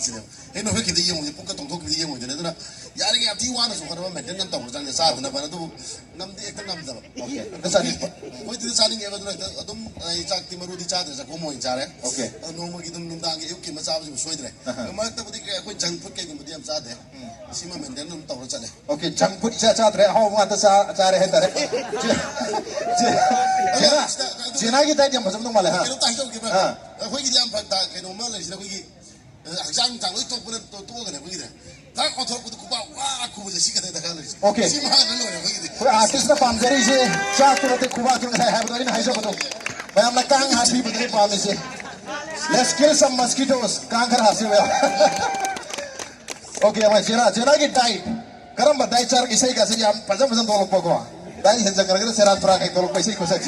sini. Ini orang kita yang mungkin pukul tongtok kita yang mungkin itu na. Ya ini yang tiwan itu kan orang maintain tongtok jangan saat na pada tu namdi ekta namda. Oke. Kesana. Kau itu saling ya betul itu. Adum cak timaru di cak itu komo incare. Oke. Nomor kita nundang itu kita macam apa sih deh. Kemarin kita putih kau junk food kayak kita macam deh. Sima maintain tongtok cak deh. Oke, junk food cak deh. How mau atas cak deh tadi. Jena kita yang macam tu malah. Kita tahu itu kita. Kau kita yang pada kayak normal lah. Kita Aksan jangan itu pun tu kan begitu. Tak kau tahu aku kuba wah aku boleh sih kata tak lagi. Oke. Si mana dulu begitu. Artis na pam jari sih. Cak tu nanti kuba tu nanti have tadi naik betul. Bayam nak kang happy betul pam sih. Let's kill some mosquitoes. Kang kar hasil ya. Oke, mas jena kita type. Karam badai car kisah kasih jam pasang tolong pokok. Dai hendak kerja serat perak tolong paisi kosak.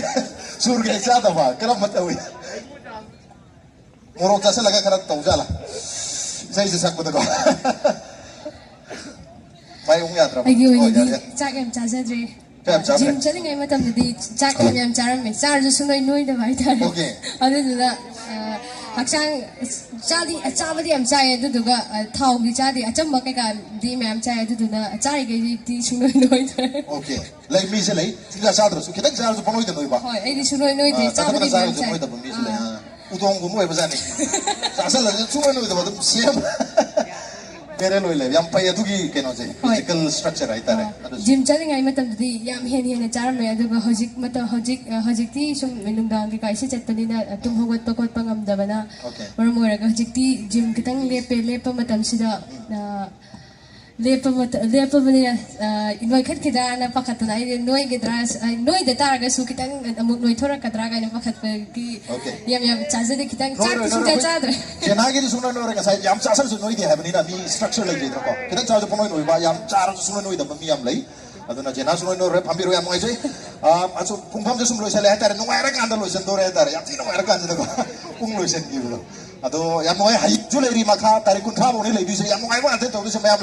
Surga kisah tu apa? Karam matawi. Murok jasa laga karat tahu jala. Saya sesak betul kau. Baik umnya terus. Ayo ini cak yang caca deh. Jim jadi ngai macam jadi cak yang cara me cara tu sungai noi dah baik dah. Oke. Ada tu dah. Aksang jadi acara dia macam itu tu ga tahu dia jadi acam makai kan di macam itu tu dah acara ke di sungai noi dah. Oke. Lagi misi lagi. Tidak sadar. Kita sadar tu penoi dah noi bah. Oh, ini sungai noi dia cara dia macam. Noi dah misi lagi. Utong gumu ya besar ni. Asal lagi cuma noi dah betul siam. Keren noi lagi. Yang payah tu ki kena je. Physical structure itu ada. Gym jadi ngai macam tadi yang hen cara me itu ga hojik macam hojik ti sum minum dang ke kaisi cet tadi na tum hogot pakot pangam dah bana. Orang orang ga hojik ti gym kita lepe macam sida lepa bani noi khat kita na pakat na noi gedras noi data ga su kita amuk noi thora kadra ga na pakat ki yam chaza de kita chat sudah chadre jena gi sunna noi ga sai yam chasal su noi de habni na mi structure lagi dro ko kita chaza ponoi noi ba yam char su sunna noi da mi yam lai aduna jena sunna noi re phambiro yam ngai jai asu pungpham je sum loi sale hatar noi ra kan da loi sen do re hatar yam ti noi ra kan je da ko pung loi sen gi blo ado yam noi hai ju lai ri makha tari kun tha bo ni lai bi se yam ngai ba ante to se mayam